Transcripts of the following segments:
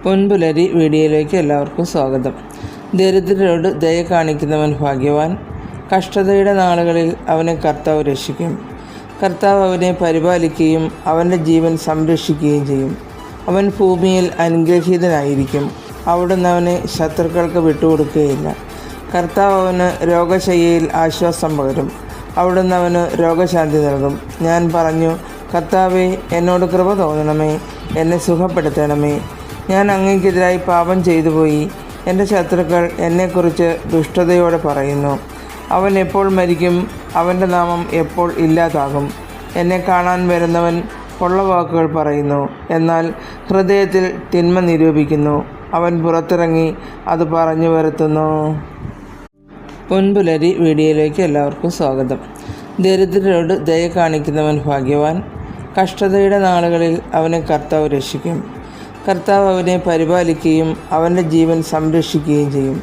പൊൻപുലരി വീഡിയോയിലേക്ക് എല്ലാവർക്കും സ്വാഗതം. ദരിദ്രരോട് ദയ കാണിക്കുന്നവൻ ഭാഗ്യവാൻ. കഷ്ടതയുടെ നാളുകളിൽ അവനെ കർത്താവ് രക്ഷിക്കും. കർത്താവ് അവനെ പരിപാലിക്കുകയും അവൻ്റെ ജീവൻ സംരക്ഷിക്കുകയും ചെയ്യും. അവൻ ഭൂമിയിൽ അനുഗ്രഹീതനായിരിക്കും. അവിടുന്ന് അവനെ ശത്രുക്കൾക്ക് വിട്ടുകൊടുക്കുകയില്ല. കർത്താവ് അവന് രോഗശയ്യയിൽ ആശ്വാസം പകരും. അവിടുന്ന് അവന് രോഗശാന്തി നൽകും. ഞാൻ പറഞ്ഞു, കർത്താവേ, എന്നോട് കൃപ തോന്നണമേ, എന്നെ സുഖപ്പെടുത്തണമേ. ഞാൻ അങ്ങേക്കെതിരായി പാപം ചെയ്തു പോയി. എൻ്റെ ശത്രുക്കൾ എന്നെക്കുറിച്ച് ദുഷ്ടതയോടെ പറയുന്നു. അവൻ എപ്പോൾ മരിക്കും? അവൻ്റെ നാമം എപ്പോൾ ഇല്ലാതാകും? എന്നെ കാണാൻ വരുന്നവൻ പൊള്ളവാക്കുകൾ പറയുന്നു, എന്നാൽ ഹൃദയത്തിൽ തിന്മ നിരൂപിക്കുന്നു. അവൻ പുറത്തിറങ്ങി അത് പറഞ്ഞു വരുത്തുന്നു. പൊൻപുലരി വീഡിയോയിലേക്ക് എല്ലാവർക്കും സ്വാഗതം. ദരിദ്രരോട് ദയ കാണിക്കുന്നവൻ ഭാഗ്യവാൻ. കഷ്ടതയുടെ നാളുകളിൽ അവനെ കർത്താവ് രക്ഷിക്കും. കർത്താവ് അവനെ പരിപാലിക്കുകയും അവൻ്റെ ജീവൻ സംരക്ഷിക്കുകയും ചെയ്യും.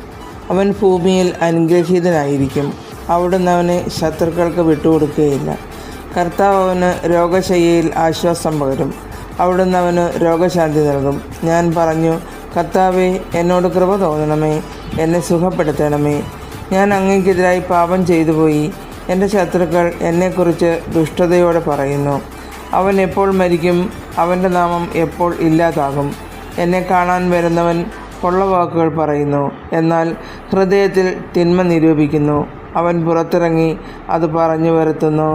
അവൻ ഭൂമിയിൽ അനുഗ്രഹീതനായിരിക്കും. അവിടുന്ന് അവനെ ശത്രുക്കൾക്ക് വിട്ടുകൊടുക്കുകയില്ല. കർത്താവ് അവന് രോഗശയ്യയിൽ ആശ്വാസം പകരും. അവിടുന്ന് അവന് രോഗശാന്തി നൽകും. ഞാൻ പറഞ്ഞു, കർത്താവേ, എന്നോട് കൃപ തോന്നണമേ, എന്നെ സുഖപ്പെടുത്തണമേ. ഞാൻ അങ്ങേക്കെതിരായി പാപം ചെയ്തു പോയി. എൻ്റെ ശത്രുക്കൾ എന്നെക്കുറിച്ച് ദുഷ്ടതയോടെ പറയുന്നു. അവൻ എപ്പോൾ മരിക്കും? അവൻ്റെ നാമം എപ്പോൾ ഇല്ലാതാകും? എന്നെ കാണാൻ വരുന്നവൻ പൊള്ളവാക്കുകൾ പറയുന്നു, എന്നാൽ ഹൃദയത്തിൽ തിന്മ നിരൂപിക്കുന്നു. അവൻ പുറത്തിറങ്ങി അത് പറഞ്ഞു വരുത്തുന്നു.